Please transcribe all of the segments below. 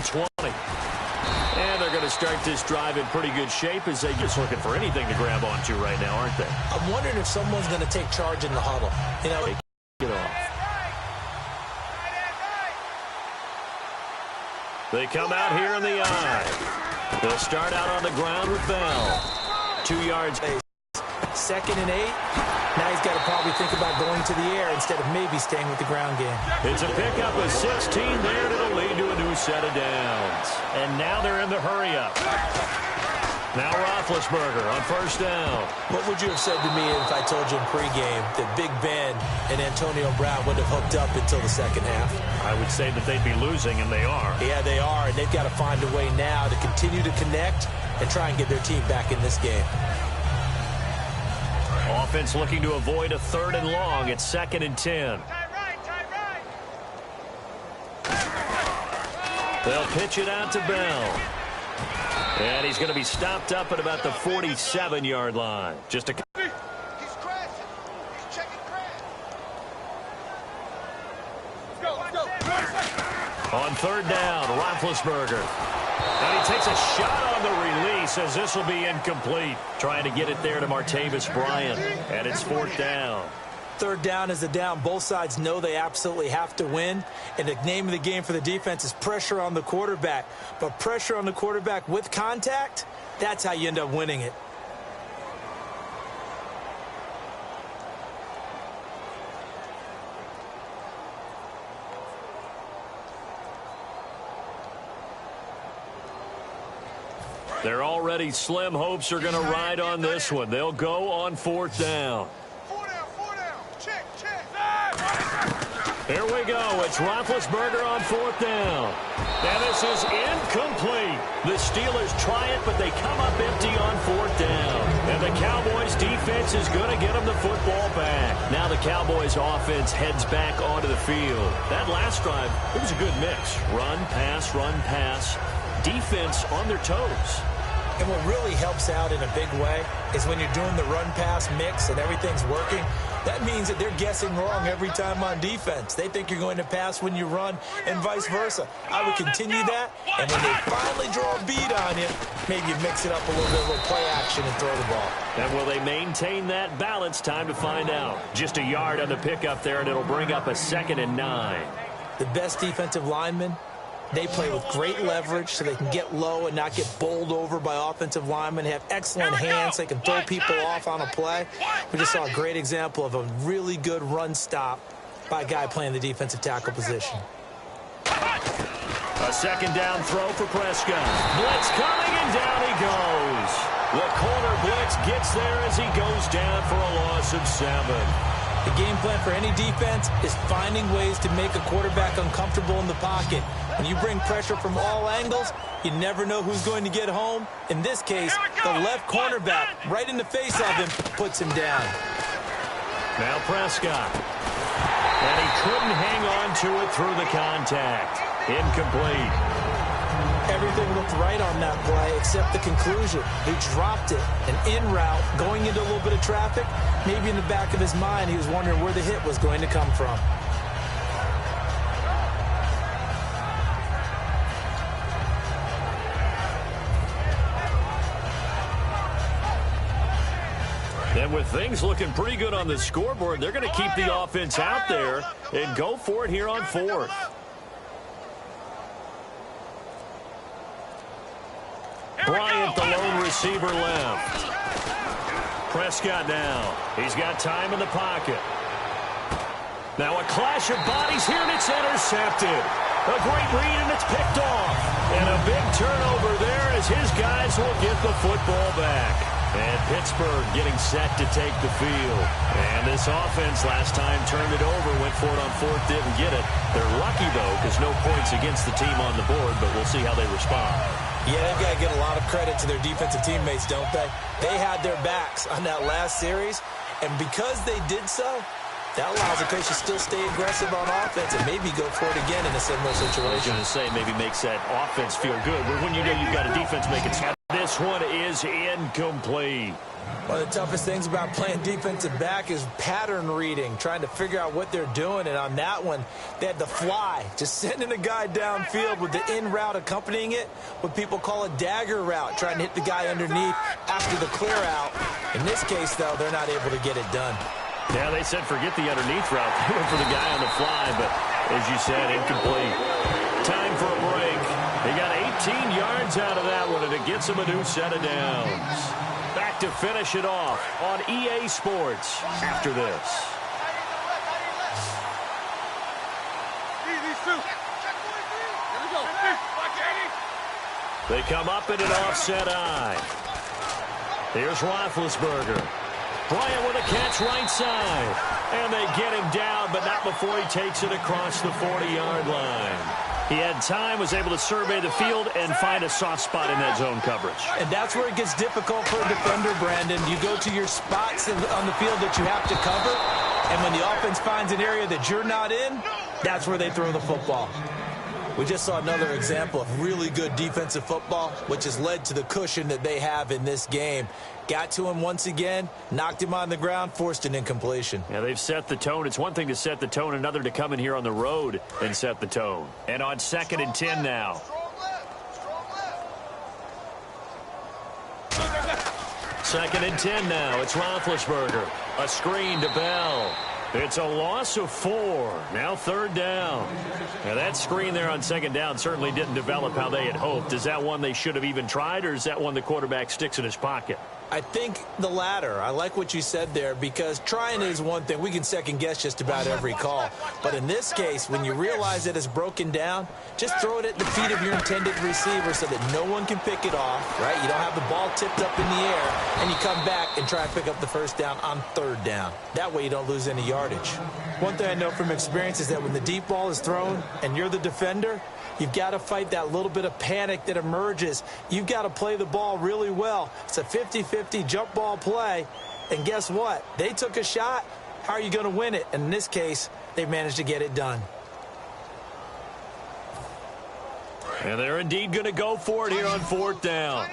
20. And they're going to start this drive in pretty good shape as they just looking for anything to grab onto right now, aren't they? I'm wondering if someone's going to take charge in the huddle. You know, get off. They come out here in the eye. They'll start out on the ground with Bell. 2 yards. 2nd and 8. Now he's got to probably think about going to the air instead of maybe staying with the ground game. It's a pickup of 16 there, and it'll lead to a new set of downs. And now they're in the hurry-up. Now Roethlisberger on 1st down. What would you have said to me if I told you in pregame that Big Ben and Antonio Brown would have hooked up until the 2nd half? I would say that they'd be losing, and they are. Yeah, they are, and they've got to find a way now to continue to connect and try and get their team back in this game. Offense looking to avoid a 3rd and long. It's 2nd and 10. They'll pitch it out to Bell. And he's going to be stopped up at about the 47-yard line. Just a... He's crashing. He's checking crash. Let's go. On 3rd down, Roethlisberger. And he takes a shot on the release as this will be incomplete. Trying to get it there to Martavis Bryant. And it's 4th down. 3rd down is a down. Both sides know they absolutely have to win. And the name of the game for the defense is pressure on the quarterback. But pressure on the quarterback with contact, that's how you end up winning it. Their already slim hopes are going to ride on this one. They'll go on 4th down. 4 down. Check. Here we go. It's Roethlisberger on 4th down. And this is incomplete. The Steelers try it, but they come up empty on 4th down. And the Cowboys defense is going to get them the football back. Now the Cowboys offense heads back onto the field. That last drive, it was a good mix. Run, pass. Defense on their toes. And what really helps out in a big way is when you're doing the run-pass mix and everything's working, that means that they're guessing wrong every time on defense. They think you're going to pass when you run and vice versa. I would continue that, and when they finally draw a beat on you, maybe you mix it up a little bit, a little play action and throw the ball. And will they maintain that balance? Time to find out. Just a yard on the pickup there, and it'll bring up a 2nd and 9. The best defensive linemen, they play with great leverage so they can get low and not get bowled over by offensive linemen. They have excellent hands. They can throw people off on a play. We just saw a great example of a really good run stop by a guy playing the defensive tackle position. A 2nd down throw for Prescott. Blitz coming, and down he goes. The corner blitz gets there as he goes down for a loss of 7. The game plan for any defense is finding ways to make a quarterback uncomfortable in the pocket. When you bring pressure from all angles, you never know who's going to get home. In this case, the left cornerback, right in the face of him, puts him down. Now Prescott. And he couldn't hang on to it through the contact. Incomplete. Everything looked right on that play except the conclusion. He dropped it. An in route, going into a little bit of traffic. Maybe in the back of his mind, he was wondering where the hit was going to come from. And with things looking pretty good on the scoreboard, they're going to keep the offense out there and go for it here on 4th. Bryant, the lone receiver, left. Prescott now. He's got time in the pocket. Now a clash of bodies here, and it's intercepted. A great read, and it's picked off. And a big turnover there as his guys will get the football back. And Pittsburgh getting set to take the field. And this offense last time turned it over, went for it on 4th, didn't get it. They're lucky, though, because no points against the team on the board, but we'll see how they respond. Yeah, they've got to get a lot of credit to their defensive teammates, don't they? They had their backs on that last series, and because they did so, that allows the coach to still stay aggressive on offense and maybe go for it again in a similar situation. I was going to say maybe makes that offense feel good, but when you know you've got a defense making This one is incomplete. One of the toughest things about playing defensive back is pattern reading, trying to figure out what they're doing. And on that one, they had the fly, just sending a guy downfield with the in route accompanying it, what people call a dagger route, trying to hit the guy underneath after the clear out. In this case, though, they're not able to get it done. Yeah, they said forget the underneath route. They went for the guy on the fly, but as you said, incomplete. Time for a break. He got 18 yards out of that one, and it gets him a new set of downs. Back to finish it off on EA Sports after this. They come up in an offset eye. Here's Roethlisberger. Bryant with a catch right side. And they get him down, but not before he takes it across the 40-yard line. He had time, was able to survey the field, and find a soft spot in that zone coverage. And that's where it gets difficult for a defender, Brandon. You go to your spots on the field that you have to cover, and when the offense finds an area that you're not in, that's where they throw the football. We just saw another example of really good defensive football, which has led to the cushion that they have in this game. Got to him once again, knocked him on the ground, forced an incompletion. Yeah, they've set the tone. It's one thing to set the tone, another to come in here on the road and set the tone. And on 2nd and 10 now. 2nd and 10 now. It's Roethlisberger. A screen to Bell. It's a loss of 4. Now 3rd down. Now that screen there on 2nd down certainly didn't develop how they had hoped. Is that one they should have even tried, or is that one the quarterback sticks in his pocket? I think the latter. I like what you said there, because trying is one thing. We can second guess just about every call. But in this case, when you realize that it's broken down, just throw it at the feet of your intended receiver so that no one can pick it off, right? You don't have the ball tipped up in the air, and you come back and try and pick up the 1st down on 3rd down. That way you don't lose any yardage. One thing I know from experience is that when the deep ball is thrown and you're the defender, you've got to fight that little bit of panic that emerges. You've got to play the ball really well. It's a 50-50 jump ball play. And guess what? They took a shot. How are you going to win it? And in this case, they managed to get it done. And they're indeed going to go for it here on 4th down.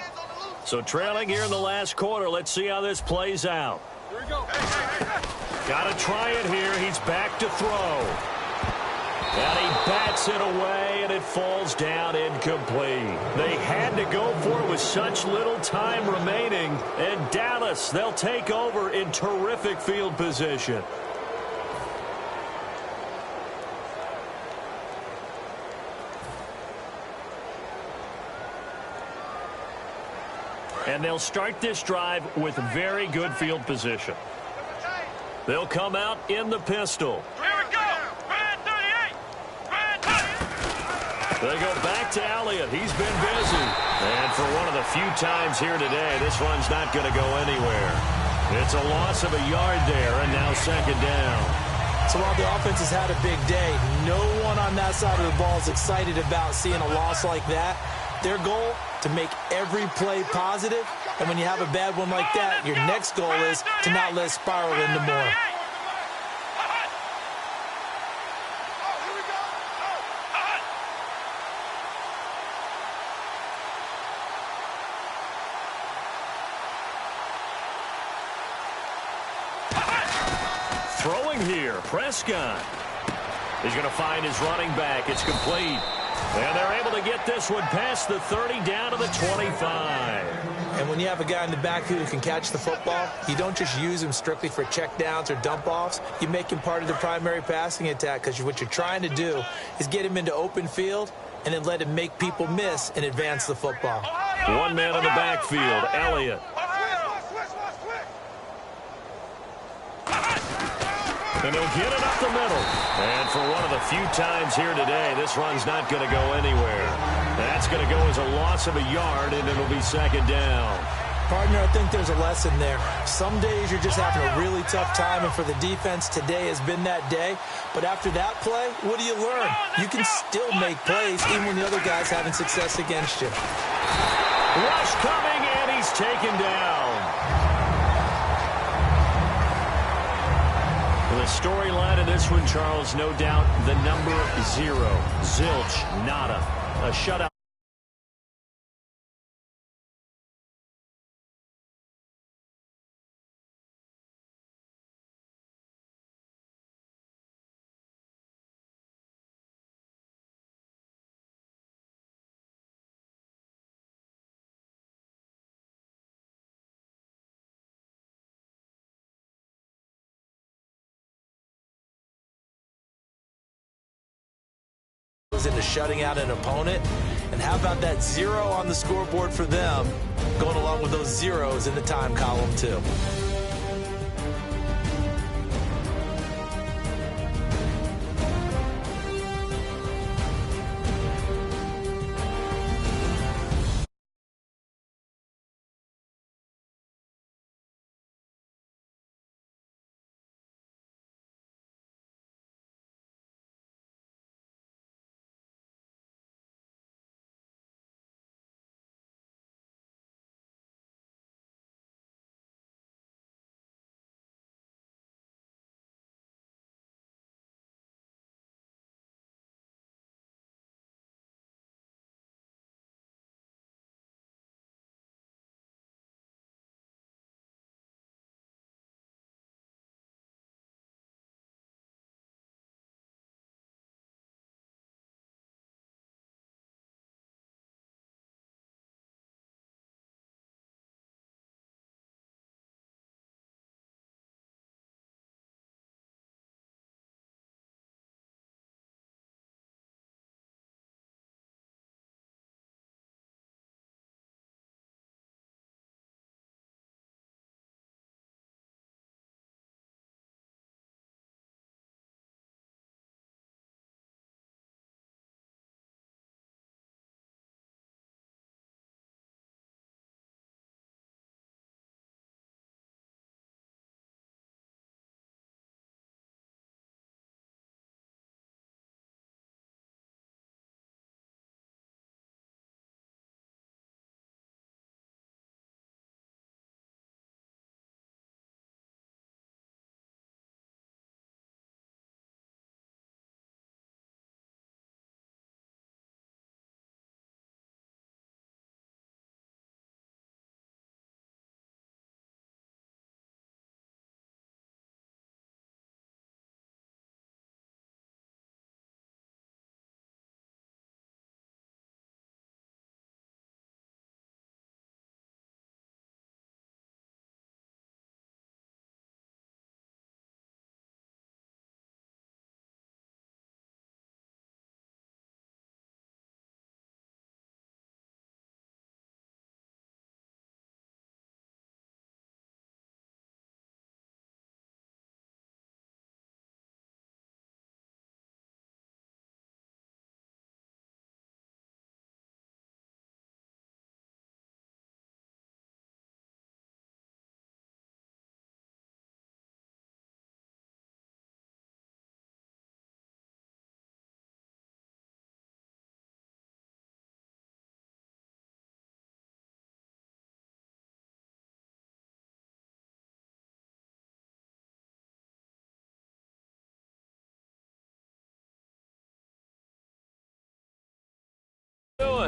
So trailing here in the last quarter. Let's see how this plays out. Here we go. Got to try it here. He's back to throw. And he bats it away, and it falls down incomplete. They had to go for it with such little time remaining. And Dallas, they'll take over in terrific field position. And they'll start this drive with very good field position. They'll come out in the pistol. Here we go. Red 38. Red 38. They go back to Elliott. He's been busy. And for one of the few times here today, this run's not going to go anywhere. It's a loss of a yard there, and now 2nd down. So while the offense has had a big day, no one on that side of the ball is excited about seeing a loss like that. Their goal, to make every play positive. And when you have a bad one like that, your next goal is to not let it spiral into more. Throwing here, Prescott. He's going to find his running back. It's complete. And they're able to get this one past the 30 down to the 25. And when you have a guy in the backfield who can catch the football, you don't just use him strictly for checkdowns or dump-offs. You make him part of the primary passing attack, because what you're trying to do is get him into open field and then let him make people miss and advance the football. One man in the backfield, Elliott. And he'll get it up the middle. And for one of the few times here today, this run's not going to go anywhere. That's going to go as a loss of a yard, and it'll be 2nd down. Partner, I think there's a lesson there. Some days you're just having a really tough time, and for the defense, today has been that day. But after that play, what do you learn? You can still make plays even when the other guy's having success against you. Rush coming, and he's taken down. The storyline of this one, Charles, no doubt the number 0. Zilch, nada. A shutout. goes into shutting out an opponent. And how about that 0 on the scoreboard for them, going along with those zeros in the time column, too.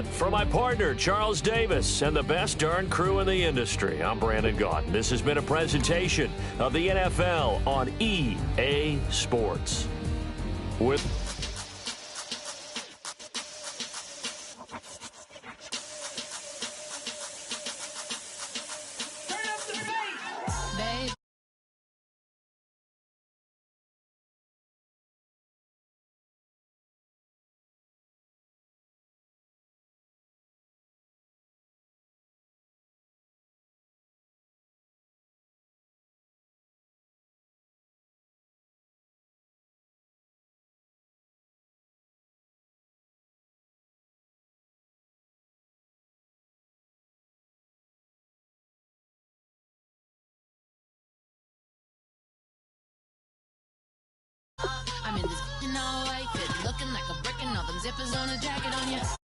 For my partner, Charles Davis, and the best darn crew in the industry, I'm Brandon Gaudin. This has been a presentation of the NFL on EA Sports. With I'm in this all white fit, looking like a brick and all them zippers on a jacket on you.